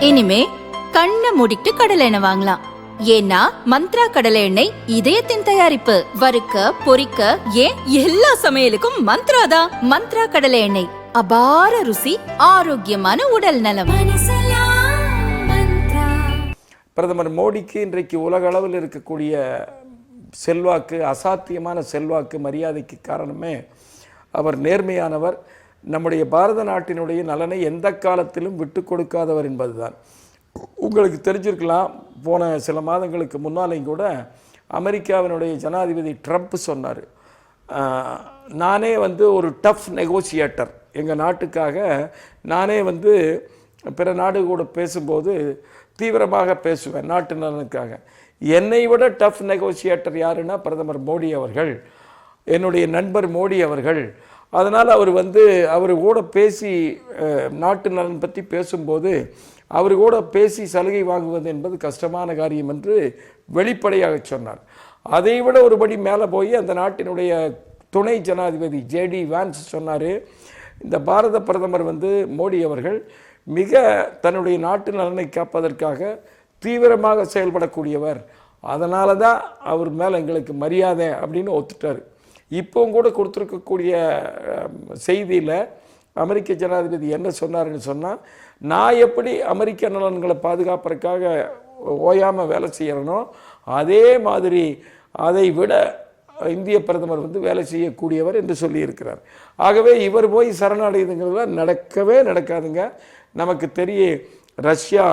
இனிமே கண்ணை மூடிட்டு கடலை எண்ணெய் வாங்கலாம். ஏன்னா மந்த்ரா கடலை எண்ணெய் இதயத்தின் தயாரிப்பு. வறுக்க பொரிக்க ஏன் எல்லா சமையலுக்கும் மந்த்ரா தான். மந்த்ரா கடலை எண்ணெய், அபார ருசி, ஆரோக்கியமான உடல் நலம். பிரதமர் மோடிக்கு இன்றைக்கு உலக அளவில் இருக்கக்கூடிய செல்வாக்கு, அசாத்தியமான செல்வாக்கு, மரியாதைக்கு காரணமே அவர் நேர்மையானவர், நம்முடைய பாரத நாட்டினுடைய நலனை எந்த காலத்திலும் விட்டு கொடுக்காதவர் என்பதுதான். உங்களுக்கு தெரிஞ்சிருக்கலாம், போன சில மாதங்களுக்கு முன்னாலேயும் கூட அமெரிக்காவினுடைய ஜனாதிபதி ட்ரம்ப் சொன்னார், நானே ஒரு டஃப் நெகோசியேட்டர், எங்கள் நாட்டுக்காக நானே பிற நாடு கூட பேசும்போது தீவிரமாக பேசுவேன் நாட்டு நலனுக்காக. என்னை விட டஃப் நெகோசியேட்டர் யாருன்னா பிரதமர் மோடி அவர்கள், என்னுடைய நண்பர் மோடி அவர்கள். அதனால் அவர் கூட பேசி நாட்டு நலன் பற்றி பேசும்போது அவர் கூட பேசி சலுகை வாங்குவது என்பது கஷ்டமான காரியம் என்று வெளிப்படையாக சொன்னார். அதைவிட ஒருபடி மேலே போய் அந்த நாட்டினுடைய துணை ஜனாதிபதி ஜேடி வான்ஸ் சொன்னார், இந்த பாரத பிரதமர் மோடி அவர்கள் மிக தன்னுடைய நாட்டு நலனை காப்பதற்காக தீவிரமாக செயல்படக்கூடியவர், அதனால தான் அவர் மேலே எங்களுக்கு மரியாதை அப்படின்னு ஒத்துட்டார். இப்போவும் கூட கொடுத்துருக்கக்கூடிய செய்தியில் அமெரிக்க ஜனாதிபதி என்ன சொன்னார்னு சொன்னால், நான் எப்படி அமெரிக்க நலன்களை பாதுகாப்பதற்காக ஓயாமல் வேலை செய்கிறனோ அதே மாதிரி அதை விட இந்திய பிரதமர் வேலை செய்யக்கூடியவர் என்று சொல்லியிருக்கிறார். ஆகவே இவர் போய் சரணடைதுங்கிறதுலாம் நடக்கவே நடக்காதுங்க. நமக்கு தெரிய ரஷ்யா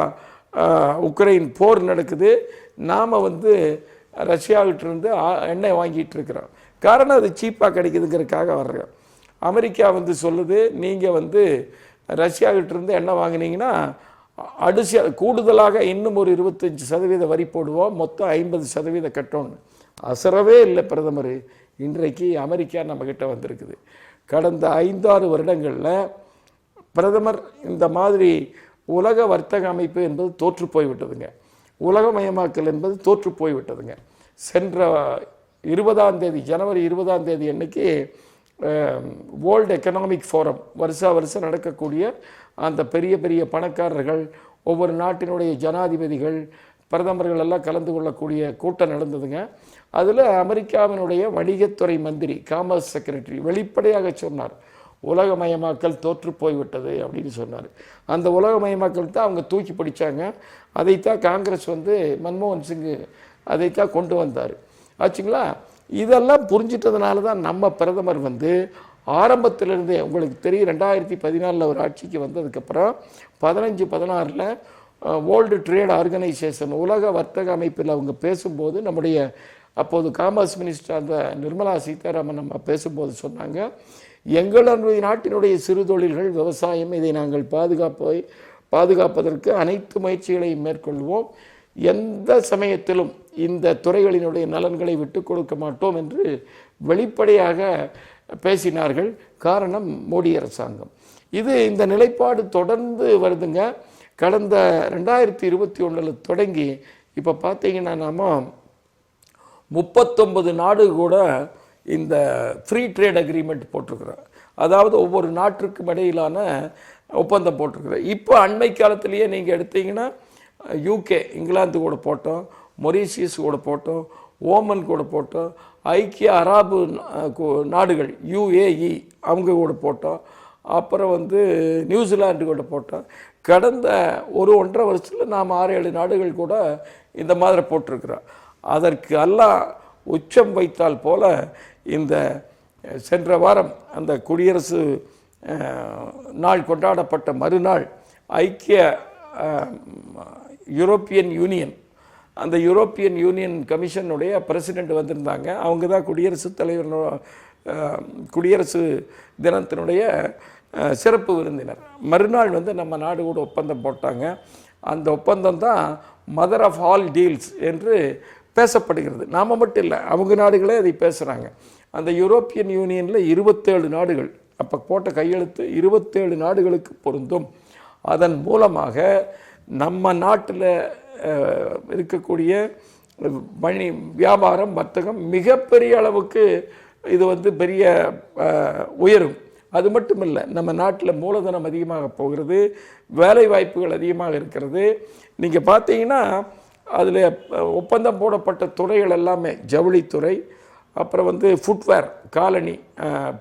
உக்ரைன் போர் நடக்குது, நாம் ரஷ்யாவிட்டிருந்து எண்ணெய் வாங்கிட்டு இருக்கிறோம். காரணம் அது சீப்பாக கிடைக்குதுங்கிறதுக்காக வர்றோம். அமெரிக்கா சொல்லுது, நீங்கள் ரஷ்யாவிட்டிருந்து எண்ணெய் வாங்கினீங்கன்னா கூடுதலாக இன்னும் ஒரு 25% வரி போடுவோம், மொத்தம் 50% கட்டோன்னு. அசரவே இல்லை பிரதமர். இன்றைக்கு அமெரிக்கா நம்மக்கிட்ட வந்திருக்குது. கடந்த 5-6 வருடங்களில் பிரதமர் இந்த மாதிரி உலக வர்த்தக அமைப்பு என்பது தோற்று போய்விட்டதுங்க. உலகமயமாக்கல் என்பது தோற்று போய்விட்டதுங்க. சென்ற 20ஆம் தேதி, ஜனவரி 20ஆம் தேதி அன்னைக்கு வேர்ல்டு எக்கனாமிக் ஃபோரம், வருஷம் நடக்கக்கூடிய அந்த பெரிய பெரிய பணக்காரர்கள், ஒவ்வொரு நாட்டினுடைய ஜனாதிபதிகள், பிரதமர்கள் எல்லாம் கலந்து கொள்ளக்கூடிய கூட்டம் நடந்ததுங்க. அதில் அமெரிக்காவினுடைய வணிகத்துறை மந்திரி, காமர்ஸ் செக்ரட்டரி வெளிப்படையாக சொன்னார், உலகமயமாக்கல் தோற்று போய்விட்டது அப்படின்னு சொன்னார். அந்த உலகமயமாக்கல் தான் அவங்க தூக்கி பிடிச்சாங்க. அதைத்தான் காங்கிரஸ் மன்மோகன் சிங் அதைத்தான் கொண்டு வந்தார் ஆச்சுங்களா. இதெல்லாம் புரிஞ்சிட்டதுனால தான் நம்ம பிரதமர் ஆரம்பத்திலிருந்தே, உங்களுக்கு தெரியும், 2014 ஒரு ஆட்சிக்கு வந்ததுக்கப்புறம் 15-16 வேர்ல்டு ட்ரேட் ஆர்கனைசேஷன், உலக வர்த்தக அமைப்பில் அவங்க பேசும்போது, நம்முடைய அப்போது காமர்ஸ் மினிஸ்டர் அந்த நிர்மலா சீதாராமன் நம்ம பேசும்போது சொன்னாங்க, எங்களுடைய நாட்டினுடைய சிறு தொழில்கள், விவசாயம், இதை நாங்கள் பாதுகாப்பதற்கு அனைத்து முயற்சிகளையும் மேற்கொள்வோம், எந்த சமயத்திலும் இந்த துறைகளினுடைய நலன்களை விட்டு கொடுக்க மாட்டோம் என்று வெளிப்படையாக பேசினார்கள். காரணம் மோடி அரசாங்கம். இந்த நிலைப்பாடு தொடர்ந்து வருதுங்க. கடந்த 2021 தொடங்கி இப்போ பார்த்தீங்கன்னா நாம 39 நாடு கூட இந்த ஃப்ரீ ட்ரேட் அக்ரிமெண்ட் போட்டிருக்கிறோம். அதாவது ஒவ்வொரு நாட்டிற்கும் இடையிலான ஒப்பந்தம் போட்டிருக்கிறோம். இப்போ அண்மை காலத்திலேயே நீங்கள் எடுத்தீங்கன்னா யூகே, இங்கிலாந்து கூட போட்டோம், மொரீஷியஸ் கூட போட்டோம், ஓமன் கூட போட்டோம், ஐக்கிய அரபு நாடுகள் UAE அவங்க கூட போட்டோம், அப்புறம் நியூசிலாந்து கூட போட்டோம். கடந்த 1-1.5 வருஷத்தில் நாம் 6-7 நாடுகள் கூட இந்த மாதிரி போட்டிருக்கிறோம். அதற்கு எல்லாம் உச்சம் வைத்தால் போல இந்த சென்ற வாரம் அந்த குடியரசு நாள் கொண்டாடப்பட்ட மறுநாள் ஐக்கிய யூரோப்பியன் யூனியன், அந்த யூரோப்பியன் யூனியன் கமிஷனுடைய பிரசிடெண்ட் வந்திருந்தாங்க. அவங்க தான் குடியரசுத் தலைவர், குடியரசு தினத்தினுடைய சிறப்பு விருந்தினர். மறுநாள் நம்ம நாடு கூட ஒப்பந்தம் போட்டாங்க. அந்த ஒப்பந்தம் தான் மதர் ஆஃப் ஆல் டீல்ஸ் என்று பேசப்படுகிறது. நாம் மட்டும் இல்லை, அவங்க நாடுகளே அதை பேசுகிறாங்க. அந்த யூரோப்பியன் யூனியனில் 27 நாடுகள், அப்போ போட்ட கையெழுத்து 27 நாடுகளுக்கு பொருந்தும். அதன் மூலமாக நம்ம நாட்டில் இருக்கக்கூடிய வியாபாரம், வர்த்தகம் மிகப்பெரிய அளவுக்கு இது பெரிய உயரும். அது மட்டும் இல்லை, நம்ம நாட்டில் மூலதனம் அதிகமாக போகிறது, வேலை வாய்ப்புகள் அதிகமாக இருக்கிறது. நீங்கள் பார்த்தீங்கன்னா அதில் ஒப்பந்தம் போடப்பட்ட துறைகள் எல்லாமே ஜவுளித்துறை, அப்புறம் வந்து ஃபுட்வேர் காலணி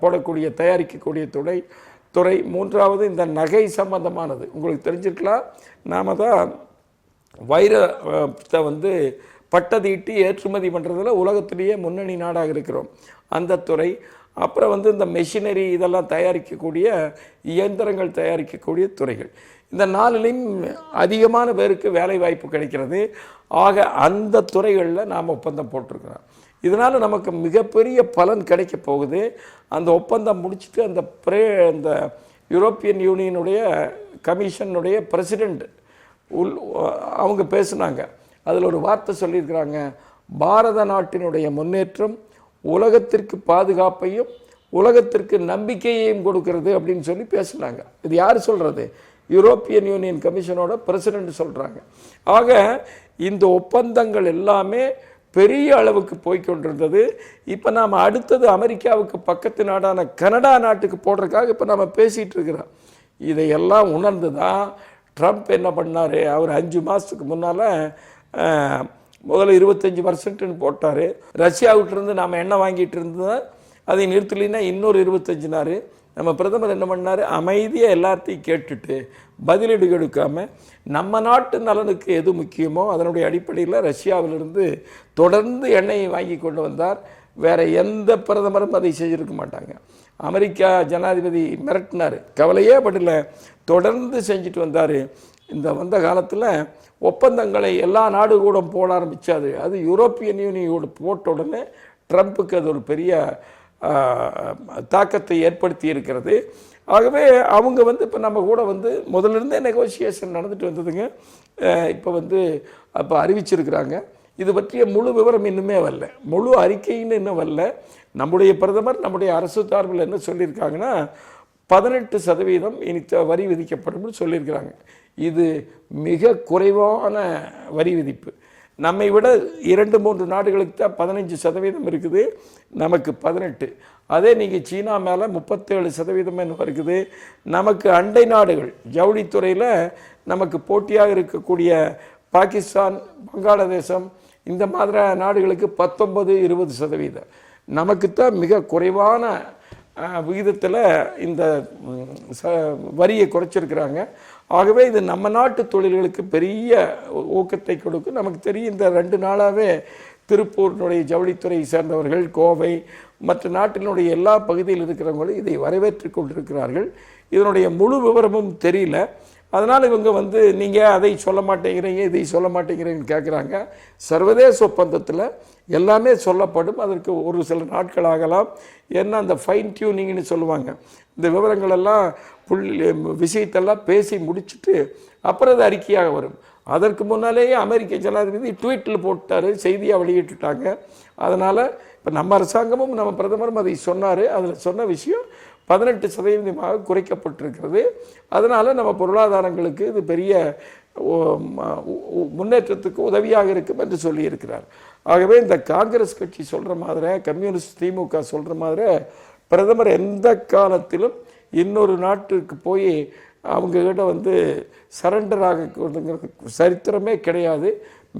போடக்கூடிய தயாரிக்கக்கூடிய துறை, மூன்றாவது இந்த நகை சம்பந்தமானது. உங்களுக்கு தெரிஞ்சிருக்கலாம், நாம் தான் வைரத்தை வந்து பட்டதீட்டி ஏற்றுமதி பண்ணுறதுல உலகத்திலேயே முன்னணி நாடாக இருக்கிறோம், அந்த துறை. அப்புறம் வந்து இந்த மெஷினரி இதெல்லாம் தயாரிக்கக்கூடிய இயந்திரங்கள் தயாரிக்கக்கூடிய துறைகள். இந்த நாளிலையும் அதிகமான பேருக்கு வேலை வாய்ப்பு கிடைக்கிறது. ஆக அந்த துறைகளில் நாம் ஒப்பந்தம் போட்டிருக்கிறோம். இதனால் நமக்கு மிகப்பெரிய பலன் கிடைக்க போகுது. அந்த ஒப்பந்தம் முடிச்சுட்டு அந்த யூரோப்பியன் யூனியனுடைய கமிஷனுடைய பிரசிடெண்ட் அவங்க பேசுனாங்க. அதில் ஒரு வார்த்தை சொல்லியிருக்கிறாங்க, பாரத நாட்டினுடைய முன்னேற்றம் உலகத்திற்கு பாதுகாப்பையும் உலகத்திற்கு நம்பிக்கையையும் கொடுக்கிறது அப்படின்னு சொல்லி பேசுனாங்க. இது யார் சொல்கிறது? யூரோப்பியன் யூனியன் கமிஷனோட பிரசிடெண்ட் சொல்கிறாங்க. ஆக இந்த ஒப்பந்தங்கள் எல்லாமே பெரிய அளவுக்கு போய்கொண்டிருந்தது. இப்போ நாம் அடுத்தது அமெரிக்காவுக்கு பக்கத்து நாடான கனடா நாட்டுக்கு போடுறதுக்காக இப்போ நம்ம பேசிகிட்டு இருக்கிறோம். இதையெல்லாம் உணர்ந்து தான் ட்ரம்ப் என்ன பண்ணார், அவர் 5 மாதத்துக்கு முன்னால் முதல்ல 25% போட்டார். ரஷ்யாவிட்டிருந்து நாம் எண்ணெய் வாங்கிட்டு இருந்தோம், அதை நிறுத்தலைன்னா இன்னொரு 25. நம்ம பிரதமர் என்ன பண்ணார், அமைதியாக எல்லாத்தையும் கேட்டுட்டு பதிலீடு எடுக்காமல் நம்ம நாட்டு நலனுக்கு எது முக்கியமோ அதனுடைய அடிப்படையில் ரஷ்யாவிலிருந்து தொடர்ந்து எண்ணெயை வாங்கி கொண்டு வந்தார். வேறு எந்த பிரதமரும் அதை செஞ்சுருக்க மாட்டாங்க. அமெரிக்கா ஜனாதிபதி மிரட்டினார், கவலையே படல, தொடர்ந்து செஞ்சுட்டு வந்தார். இந்த வந்த காலத்தில் ஒப்பந்தங்களை எல்லா நாடு கூட போட ஆரம்பித்தாது. அது யூரோப்பியன் யூனியனோடு போட்ட உடனே ட்ரம்ப்புக்கு அது ஒரு பெரிய தாக்கத்தை ஏற்படுத்தி இருக்கிறது. ஆகவே அவங்க வந்து இப்போ நம்ம கூட வந்து முதலிருந்தே நெகோசியேஷன் நடந்துட்டு வந்ததுங்க. இப்போ அறிவிச்சிருக்கிறாங்க. இது பற்றிய முழு விவரம் இன்னுமே வரல, முழு அறிக்கைன்னு இன்னும் வரல. நம்முடைய பிரதமர் நம்முடைய அரசு சார்பில் என்ன சொல்லியிருக்காங்கன்னா 18% இனி வரி விதிக்கப்படும் சொல்லியிருக்கிறாங்க. இது மிக குறைவான வரி விதிப்பு. நம்மை விட 2-3 நாடுகளுக்கு தான் 15% இருக்குது, நமக்கு 18. அதே நீங்கள் சீனா மேலே 37% இருக்குது. நமக்கு அண்டை நாடுகள் ஜவுளித்துறையில் நமக்கு போட்டியாக இருக்கக்கூடிய பாகிஸ்தான், வங்காளதேசம், இந்த மாதிரி நாடுகளுக்கு 19-20%. நமக்குத்தான் மிக குறைவான விகிதத்தில் இந்த வரியை குறைச்சிருக்கிறாங்க. ஆகவே இது நம்ம நாட்டு தொழில்களுக்கு பெரிய ஊக்கத்தை கொடுக்கும். நமக்கு தெரியும், இந்த 2 நாளாகவே திருப்பூரினுடைய ஜவுளித்துறையை சேர்ந்தவர்கள், கோவை மற்ற நாட்டினுடைய எல்லா பகுதியில் இருக்கிறவங்களும் இதை வரவேற்று கொண்டிருக்கிறார்கள். இதனுடைய முழு விவரமும் தெரியல. அதனால் இவங்க வந்து நீங்கள் அதை சொல்ல மாட்டேங்கிறீங்க, இதை சொல்ல மாட்டேங்கிறீங்கன்னு கேட்குறாங்க. சர்வதேச ஒப்பந்தத்தில் எல்லாமே சொல்லப்படும். அதற்கு ஒரு சில நாட்கள் ஆகலாம். ஏன்னா அந்த ஃபைன் டியூனிங்னு சொல்லுவாங்க. இந்த விவரங்களெல்லாம் விஷயத்தெல்லாம் பேசி முடிச்சுட்டு அப்புறம் அது அறிக்கையாக வரும். அதற்கு முன்னாலேயே அமெரிக்க ஜனாதிபதி ட்வீட்டில் போட்டார், செய்தியாக வெளியிட்டுட்டாங்க. அதனால் இப்போ நம்ம அரசாங்கமும் நம்ம பிரதமரும் அதை சொன்னார். அதில் சொன்ன விஷயம் 18% குறைக்கப்பட்டிருக்கிறது. அதனால் நம்ம பொருளாதாரங்களுக்கு இது பெரிய முன்னேற்றத்துக்கு உதவியாக இருக்கும் என்று சொல்லியிருக்கிறார். ஆகவே இந்த காங்கிரஸ் கட்சி சொல்கிற மாதிரி, கம்யூனிஸ்ட் திமுக சொல்கிற மாதிரி பிரதமர் எந்த காலத்திலும் இன்னொரு நாட்டுக்கு போய் அவங்கக்கிட்ட வந்து சரண்டர் ஆக சரித்திரமே கிடையாது.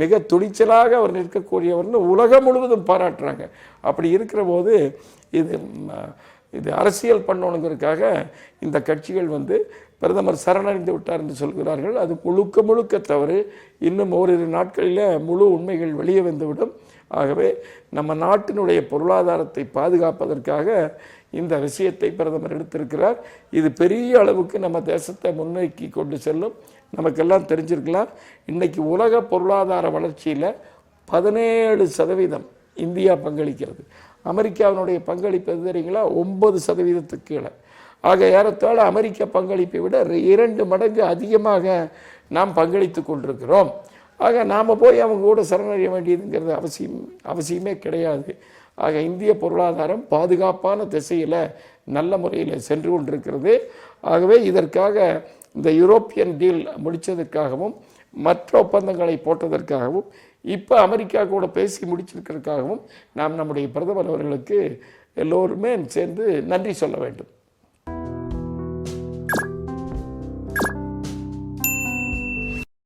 மிக துணிச்சலாக அவர் நிற்கக்கூடியவர்னு உலகம் முழுவதும் பாராட்டுறாங்க. அப்படி இருக்கிற போது இது அரசியல் பண்ணணுங்கிறதுக்காக இந்த கட்சிகள் வந்து பிரதமர் சரணடைந்து விட்டார் என்று சொல்கிறார்கள். அது முழுக்க தவறு. இன்னும் ஓரிரு நாட்களில் முழு உண்மைகள் வெளியே வந்துவிடும். ஆகவே நம்ம நாட்டினுடைய பொருளாதாரத்தை பாதுகாப்பதற்காக இந்த விஷயத்தை பிரதமர் எடுத்திருக்கிறார். இது பெரிய அளவுக்கு நம்ம தேசத்தை முன்னோக்கி கொண்டு செல்லும். நமக்கெல்லாம் தெரிஞ்சிருக்கலாம், இன்றைக்கி உலக பொருளாதார வளர்ச்சியில் 17% இந்தியா பங்களிக்கிறது. அமெரிக்காவினுடைய பங்களிப்பு எது தெரியுங்களா? 9% கீழே. ஆக ஏறத்தாழ அமெரிக்க பங்களிப்பை விட 2 மடங்கு அதிகமாக நாம் பங்களித்து கொண்டிருக்கிறோம். ஆக நாம் போய் அவங்க கூட சரணடைய வேண்டியதுங்கிறது அவசியமே கிடையாது. ஆக இந்திய பொருளாதாரம் பாதுகாப்பான திசையில் நல்ல முறையில் சென்று கொண்டிருக்கிறது. ஆகவே இதற்காக இந்த யூரோப்பியன் டீல் முடித்ததற்காகவும் மற்ற ஒப்பந்தங்களை போட்டதற்காகவும் இப்போ அமெரிக்கா கூட பேசி முடிச்சிருக்கிறதுக்காகவும் நாம் நம்முடைய பிரதமர் அவர்களுக்கு எல்லோருமே சேர்ந்து நன்றி சொல்ல வேண்டும்.